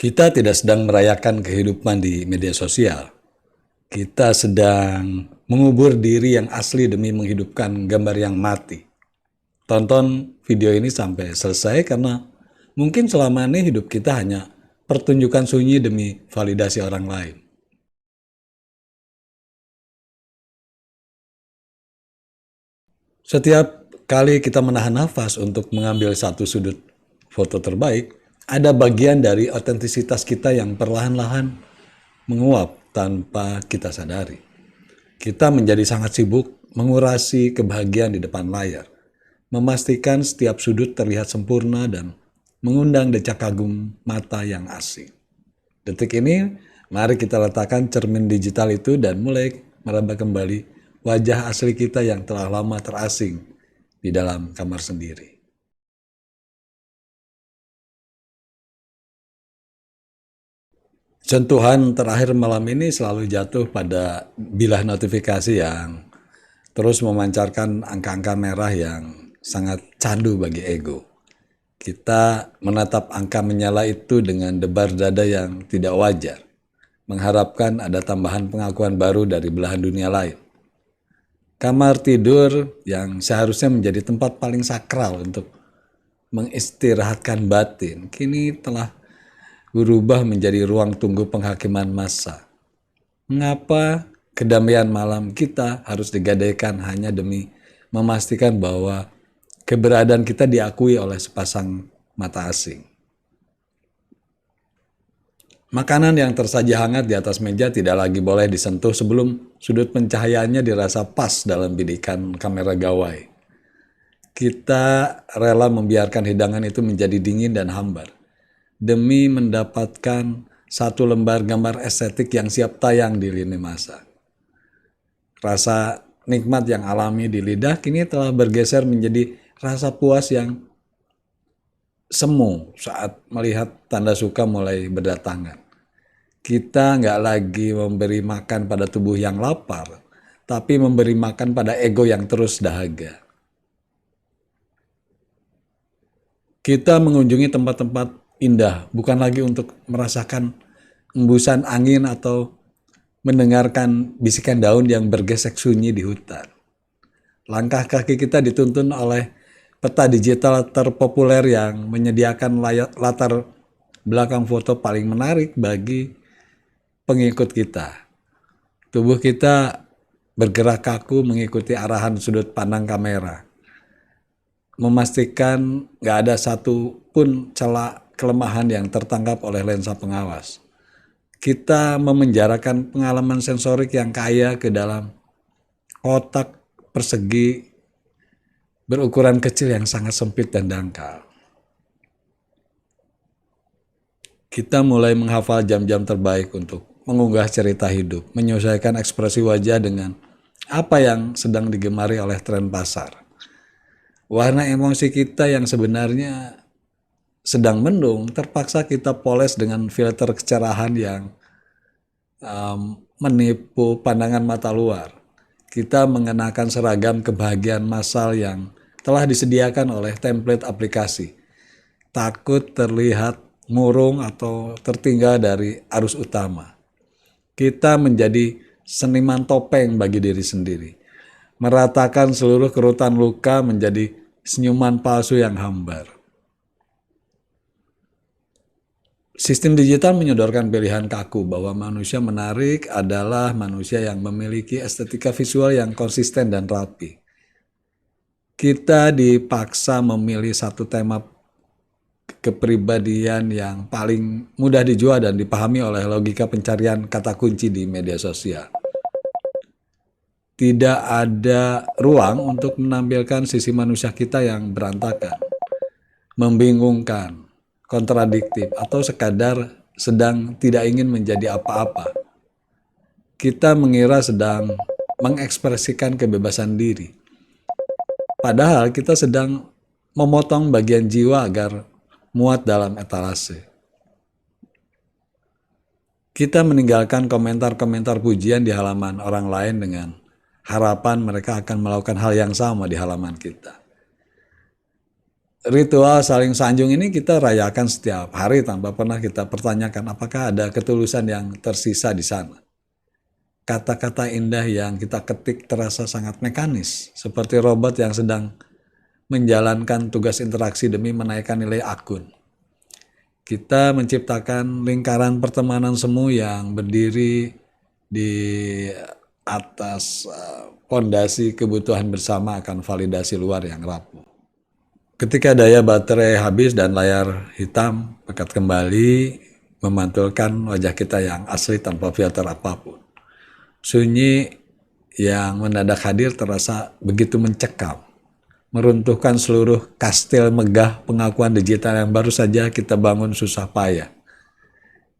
Kita tidak sedang merayakan kehidupan di media sosial. Kita sedang mengubur diri yang asli demi menghidupkan gambar yang mati. Tonton video ini sampai selesai karena mungkin selama ini hidup kita hanya pertunjukan sunyi demi validasi orang lain. Setiap kali kita menahan nafas untuk mengambil satu sudut foto terbaik, ada bagian dari otentisitas kita yang perlahan-lahan menguap tanpa kita sadari. Kita menjadi sangat sibuk mengurasi kebahagiaan di depan layar, memastikan setiap sudut terlihat sempurna dan mengundang decak kagum mata yang asing. Detik ini, mari kita letakkan cermin digital itu dan mulai meraba kembali wajah asli kita yang telah lama terasing di dalam kamar sendiri. Sentuhan terakhir malam ini selalu jatuh pada bilah notifikasi yang terus memancarkan angka-angka merah yang sangat candu bagi ego. Kita menatap angka menyala itu dengan debar dada yang tidak wajar, mengharapkan ada tambahan pengakuan baru dari belahan dunia lain. Kamar tidur yang seharusnya menjadi tempat paling sakral untuk mengistirahatkan batin, kini telah berubah menjadi ruang tunggu penghakiman massa. Mengapa kedamaian malam kita harus digadaikan hanya demi memastikan bahwa keberadaan kita diakui oleh sepasang mata asing? Makanan yang tersaji hangat di atas meja tidak lagi boleh disentuh sebelum sudut pencahayaannya dirasa pas dalam bidikan kamera gawai. Kita rela membiarkan hidangan itu menjadi dingin dan hambar demi mendapatkan satu lembar gambar estetik yang siap tayang di lini masa. Rasa nikmat yang alami di lidah kini telah bergeser menjadi rasa puas yang semu saat melihat tanda suka mulai berdatangan. Kita nggak lagi memberi makan pada tubuh yang lapar, tapi memberi makan pada ego yang terus dahaga. Kita mengunjungi tempat-tempat indah, bukan lagi untuk merasakan embusan angin atau mendengarkan bisikan daun yang bergesek sunyi di hutan. Langkah kaki kita dituntun oleh peta digital terpopuler yang menyediakan latar belakang foto paling menarik bagi pengikut kita. Tubuh kita bergerak kaku mengikuti arahan sudut pandang kamera, memastikan gak ada satu pun celah kelemahan yang tertangkap oleh lensa pengawas. Kita memenjarakan pengalaman sensorik yang kaya ke dalam kotak persegi berukuran kecil yang sangat sempit dan dangkal. Kita mulai menghafal jam-jam terbaik untuk mengunggah cerita hidup, menyesuaikan ekspresi wajah dengan apa yang sedang digemari oleh tren pasar. Warna emosi kita yang sebenarnya sedang mendung, terpaksa kita poles dengan filter kecerahan yang menipu pandangan mata luar. Kita mengenakan seragam kebahagiaan massal yang telah disediakan oleh template aplikasi. Takut terlihat murung atau tertinggal dari arus utama. Kita menjadi seniman topeng bagi diri sendiri. Meratakan seluruh kerutan luka menjadi senyuman palsu yang hambar. Sistem digital menyodorkan pilihan kaku bahwa manusia menarik adalah manusia yang memiliki estetika visual yang konsisten dan rapi. Kita dipaksa memilih satu tema kepribadian yang paling mudah dijual dan dipahami oleh logika pencarian kata kunci di media sosial. Tidak ada ruang untuk menampilkan sisi manusia kita yang berantakan, membingungkan, kontradiktif, atau sekadar sedang tidak ingin menjadi apa-apa. Kita mengira sedang mengekspresikan kebebasan diri. Padahal kita sedang memotong bagian jiwa agar muat dalam etalase. Kita meninggalkan komentar-komentar pujian di halaman orang lain dengan harapan mereka akan melakukan hal yang sama di halaman kita. ritual saling sanjung ini kita rayakan setiap hari tanpa pernah kita pertanyakan apakah ada ketulusan yang tersisa di sana. Kata-kata indah yang kita ketik terasa sangat mekanis, seperti robot yang sedang menjalankan tugas interaksi demi menaikkan nilai akun. Kita menciptakan lingkaran pertemanan semu yang berdiri di atas fondasi kebutuhan bersama akan validasi luar yang rapuh. Ketika daya baterai habis dan layar hitam pekat kembali, memantulkan wajah kita yang asli tanpa filter apapun. Sunyi yang mendadak hadir terasa begitu mencekam, meruntuhkan seluruh kastil megah pengakuan digital yang baru saja kita bangun susah payah.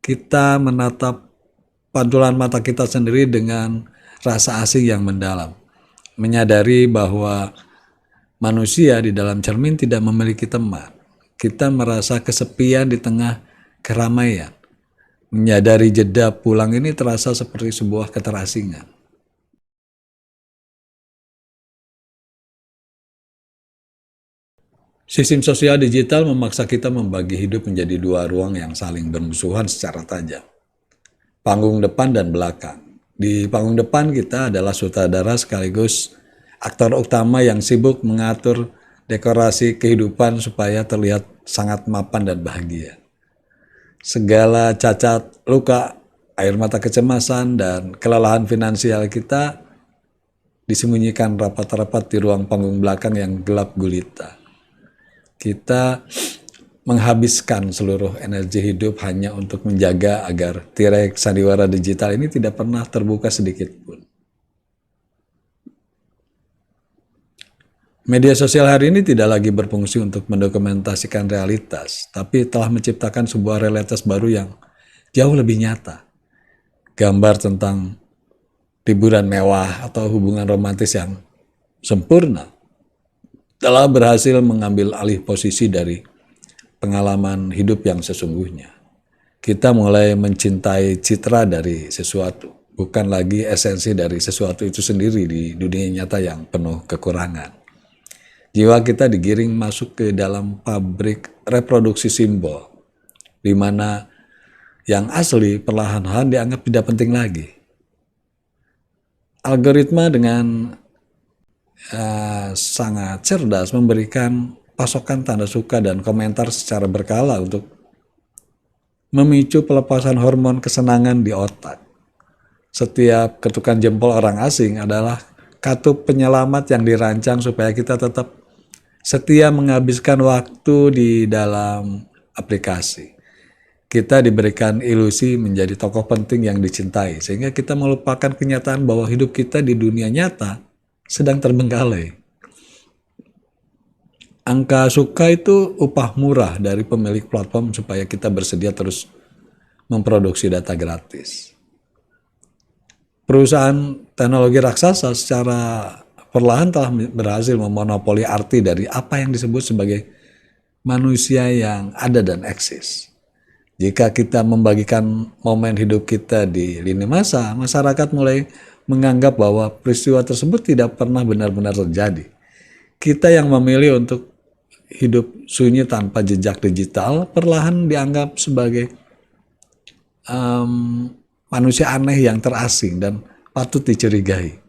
Kita menatap pantulan mata kita sendiri dengan rasa asing yang mendalam, menyadari bahwa manusia di dalam cermin tidak memiliki teman. Kita merasa kesepian di tengah keramaian. Menyadari jeda pulang ini terasa seperti sebuah keterasingan. Sistem sosial digital memaksa kita membagi hidup menjadi dua ruang yang saling bermusuhan secara tajam. Panggung depan dan belakang. Di panggung depan kita adalah sutradara sekaligus aktor utama yang sibuk mengatur dekorasi kehidupan supaya terlihat sangat mapan dan bahagia. Segala cacat, luka, air mata kecemasan, dan kelelahan finansial kita disembunyikan rapat-rapat di ruang panggung belakang yang gelap gulita. Kita menghabiskan seluruh energi hidup hanya untuk menjaga agar tirai sandiwara digital ini tidak pernah terbuka sedikit pun. Media sosial hari ini tidak lagi berfungsi untuk mendokumentasikan realitas, tapi telah menciptakan sebuah realitas baru yang jauh lebih nyata. Gambar tentang liburan mewah atau hubungan romantis yang sempurna telah berhasil mengambil alih posisi dari pengalaman hidup yang sesungguhnya. Kita mulai mencintai citra dari sesuatu, bukan lagi esensi dari sesuatu itu sendiri di dunia nyata yang penuh kekurangan. Jiwa kita digiring masuk ke dalam pabrik reproduksi simbol, di mana yang asli perlahan-lahan dianggap tidak penting lagi. Algoritma dengan sangat cerdas memberikan pasokan tanda suka dan komentar secara berkala untuk memicu pelepasan hormon kesenangan di otak. Setiap ketukan jempol orang asing adalah katup penyelamat yang dirancang supaya kita tetap setia menghabiskan waktu di dalam aplikasi. Kita diberikan ilusi menjadi tokoh penting yang dicintai, sehingga kita melupakan kenyataan bahwa hidup kita di dunia nyata sedang terbengkalai. Angka suka itu upah murah dari pemilik platform supaya kita bersedia terus memproduksi data gratis. Perusahaan teknologi raksasa secara perlahan telah berhasil memonopoli arti dari apa yang disebut sebagai manusia yang ada dan eksis. Jika kita membagikan momen hidup kita di lini masa, masyarakat mulai menganggap bahwa peristiwa tersebut tidak pernah benar-benar terjadi. Kita yang memilih untuk hidup sunyi tanpa jejak digital perlahan dianggap sebagai manusia aneh yang terasing dan patut dicurigai.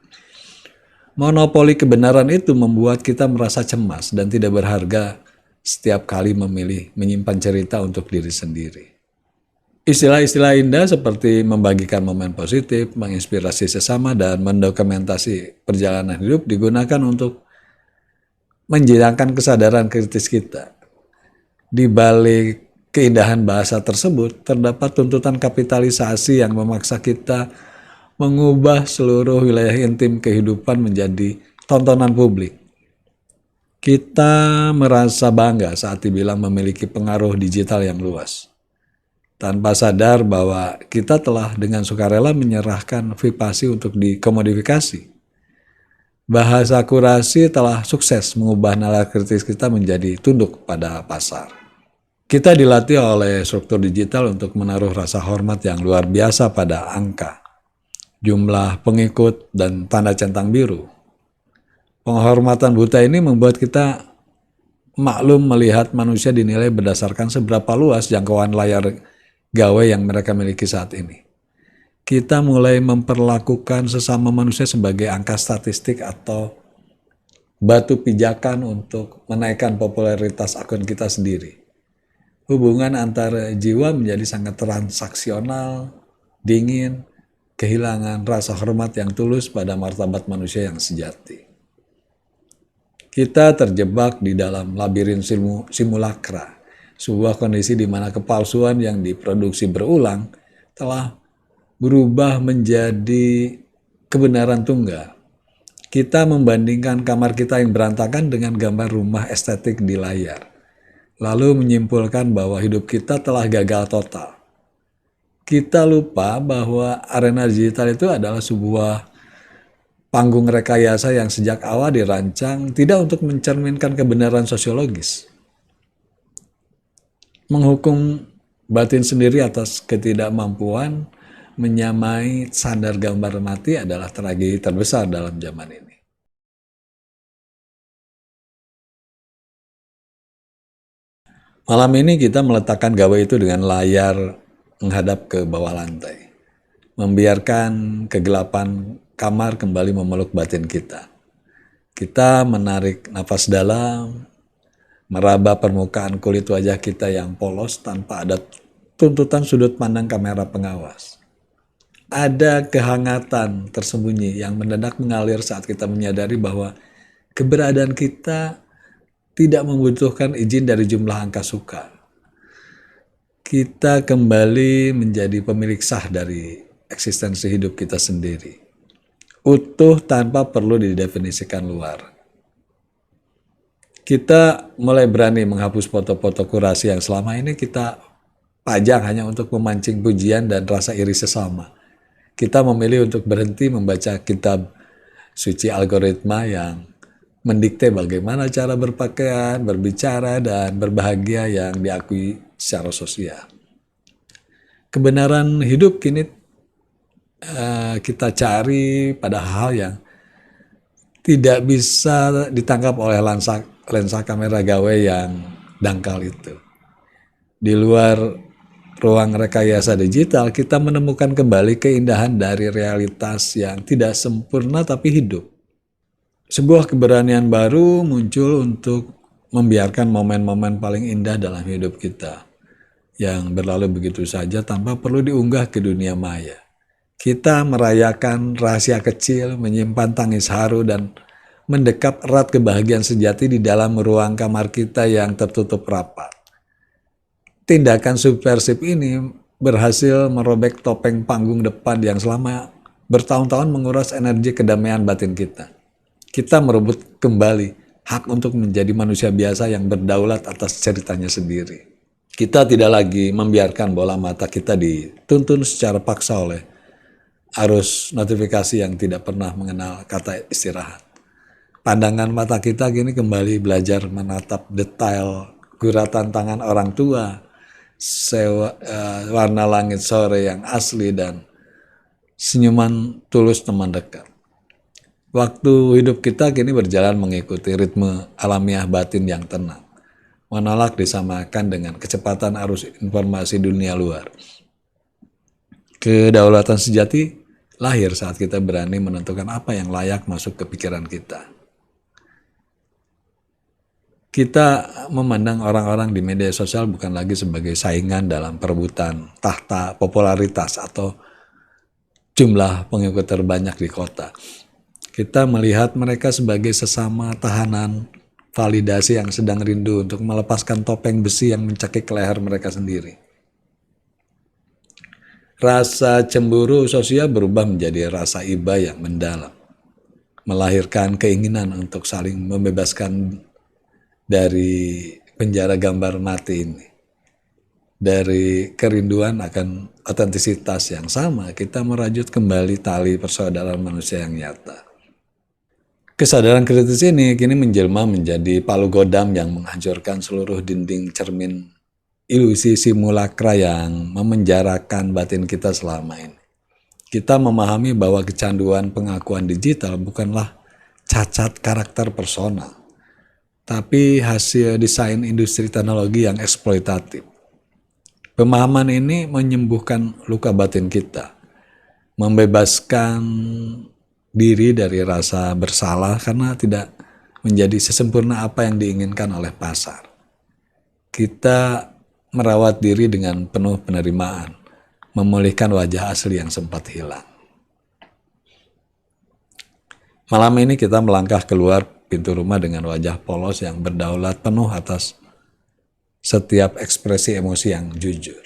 Monopoli kebenaran itu membuat kita merasa cemas dan tidak berharga setiap kali memilih menyimpan cerita untuk diri sendiri. Istilah-istilah indah seperti membagikan momen positif, menginspirasi sesama, dan mendokumentasi perjalanan hidup digunakan untuk menjadikan kesadaran kritis kita. Di balik keindahan bahasa tersebut, terdapat tuntutan kapitalisasi yang memaksa kita mengubah seluruh wilayah intim kehidupan menjadi tontonan publik. Kita merasa bangga saat dibilang memiliki pengaruh digital yang luas, tanpa sadar bahwa kita telah dengan sukarela menyerahkan privasi untuk dikomodifikasi. Bahasa kurasi telah sukses mengubah nalar kritis kita menjadi tunduk pada pasar. Kita dilatih oleh struktur digital untuk menaruh rasa hormat yang luar biasa pada angka, jumlah pengikut, dan tanda centang biru. Penghormatan buta ini membuat kita maklum melihat manusia dinilai berdasarkan seberapa luas jangkauan layar gawai yang mereka miliki saat ini. Kita mulai memperlakukan sesama manusia sebagai angka statistik atau batu pijakan untuk menaikkan popularitas akun kita sendiri. Hubungan antar jiwa menjadi sangat transaksional, dingin, kehilangan rasa hormat yang tulus pada martabat manusia yang sejati. Kita terjebak di dalam labirin simulakra, sebuah kondisi di mana kepalsuan yang diproduksi berulang telah berubah menjadi kebenaran tunggal. Kita membandingkan kamar kita yang berantakan dengan gambar rumah estetik di layar, lalu menyimpulkan bahwa hidup kita telah gagal total. Kita lupa bahwa arena digital itu adalah sebuah panggung rekayasa yang sejak awal dirancang tidak untuk mencerminkan kebenaran sosiologis. Menghukum batin sendiri atas ketidakmampuan menyamai sadar gambar mati adalah tragedi terbesar dalam zaman ini. Malam ini kita meletakkan gawai itu dengan layar menghadap ke bawah lantai, membiarkan kegelapan kamar kembali memeluk batin kita. Kita menarik nafas dalam, meraba permukaan kulit wajah kita yang polos tanpa ada tuntutan sudut pandang kamera pengawas. Ada kehangatan tersembunyi yang mendadak mengalir saat kita menyadari bahwa keberadaan kita tidak membutuhkan izin dari jumlah angka suka. Kita kembali menjadi pemilik sah dari eksistensi hidup kita sendiri, utuh tanpa perlu didefinisikan luar. Kita mulai berani menghapus foto-foto kurasi yang selama ini kita pajang hanya untuk memancing pujian dan rasa iri sesama. Kita memilih untuk berhenti membaca kitab suci algoritma yang mendikte bagaimana cara berpakaian, berbicara, dan berbahagia yang diakui secara sosial. Kebenaran hidup kini kita cari pada hal yang tidak bisa ditangkap oleh lensa kamera gawai yang dangkal itu. Di luar ruang rekayasa digital, kita menemukan kembali keindahan dari realitas yang tidak sempurna tapi hidup. Sebuah keberanian baru muncul untuk membiarkan momen-momen paling indah dalam hidup kita yang berlalu begitu saja tanpa perlu diunggah ke dunia maya. Kita merayakan rahasia kecil, menyimpan tangis haru, dan mendekap erat kebahagiaan sejati di dalam ruang kamar kita yang tertutup rapat. Tindakan subversif ini berhasil merobek topeng panggung depan yang selama bertahun-tahun menguras energi kedamaian batin kita. Kita merebut kembali hak untuk menjadi manusia biasa yang berdaulat atas ceritanya sendiri. Kita tidak lagi membiarkan bola mata kita dituntun secara paksa oleh arus notifikasi yang tidak pernah mengenal kata istirahat. Pandangan mata kita kini kembali belajar menatap detail guratan tangan orang tua, warna langit sore yang asli, dan senyuman tulus teman dekat. Waktu hidup kita kini berjalan mengikuti ritme alamiah batin yang tenang, menolak disamakan dengan kecepatan arus informasi dunia luar. Kedaulatan sejati lahir saat kita berani menentukan apa yang layak masuk ke pikiran kita. Kita memandang orang-orang di media sosial bukan lagi sebagai saingan dalam perebutan tahta popularitas atau jumlah pengikut terbanyak di kota. Kita melihat mereka sebagai sesama tahanan validasi yang sedang rindu untuk melepaskan topeng besi yang mencekik leher mereka sendiri. Rasa cemburu sosial berubah menjadi rasa iba yang mendalam, melahirkan keinginan untuk saling membebaskan dari penjara gambar mati ini. Dari kerinduan akan otentisitas yang sama, kita merajut kembali tali persaudaraan manusia yang nyata. Kesadaran kritis ini kini menjelma menjadi palu godam yang menghancurkan seluruh dinding cermin ilusi simulakra yang memenjarakan batin kita selama ini. Kita memahami bahwa kecanduan pengakuan digital bukanlah cacat karakter personal, tapi hasil desain industri teknologi yang eksploitatif. Pemahaman ini menyembuhkan luka batin kita, membebaskan diri dari rasa bersalah karena tidak menjadi sesempurna apa yang diinginkan oleh pasar. Kita merawat diri dengan penuh penerimaan, memulihkan wajah asli yang sempat hilang. Malam ini kita melangkah keluar pintu rumah dengan wajah polos yang berdaulat penuh atas setiap ekspresi emosi yang jujur.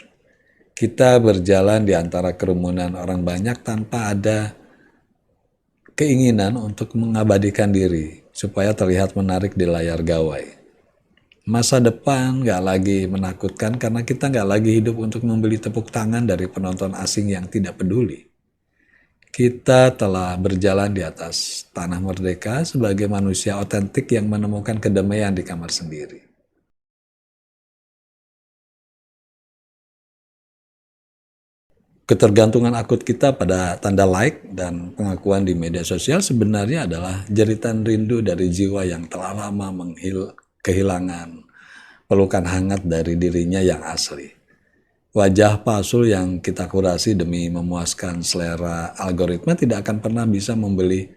Kita berjalan di antara kerumunan orang banyak tanpa ada keinginan untuk mengabadikan diri supaya terlihat menarik di layar gawai. Masa depan gak lagi menakutkan karena kita gak lagi hidup untuk membeli tepuk tangan dari penonton asing yang tidak peduli. Kita telah berjalan di atas tanah merdeka sebagai manusia otentik yang menemukan kedamaian di kamar sendiri. Ketergantungan akut kita pada tanda like dan pengakuan di media sosial sebenarnya adalah jeritan rindu dari jiwa yang telah lama kehilangan pelukan hangat dari dirinya yang asli. Wajah palsu yang kita kurasi demi memuaskan selera algoritma tidak akan pernah bisa membeli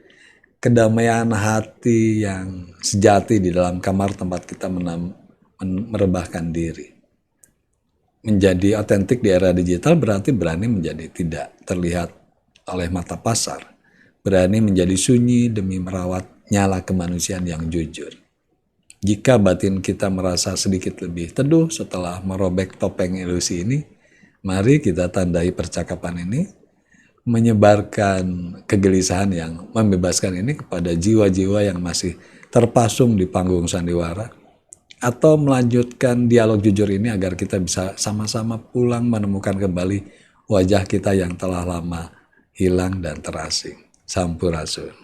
kedamaian hati yang sejati di dalam kamar tempat kita merebahkan diri. Menjadi otentik di era digital berarti berani menjadi tidak terlihat oleh mata pasar, berani menjadi sunyi demi merawat nyala kemanusiaan yang jujur. Jika batin kita merasa sedikit lebih teduh setelah merobek topeng ilusi ini, mari kita tandai percakapan ini, menyebarkan kegelisahan yang membebaskan ini kepada jiwa-jiwa yang masih terpasung di panggung sandiwara, atau melanjutkan dialog jujur ini agar kita bisa sama-sama pulang menemukan kembali wajah kita yang telah lama hilang dan terasing. Sampurasun.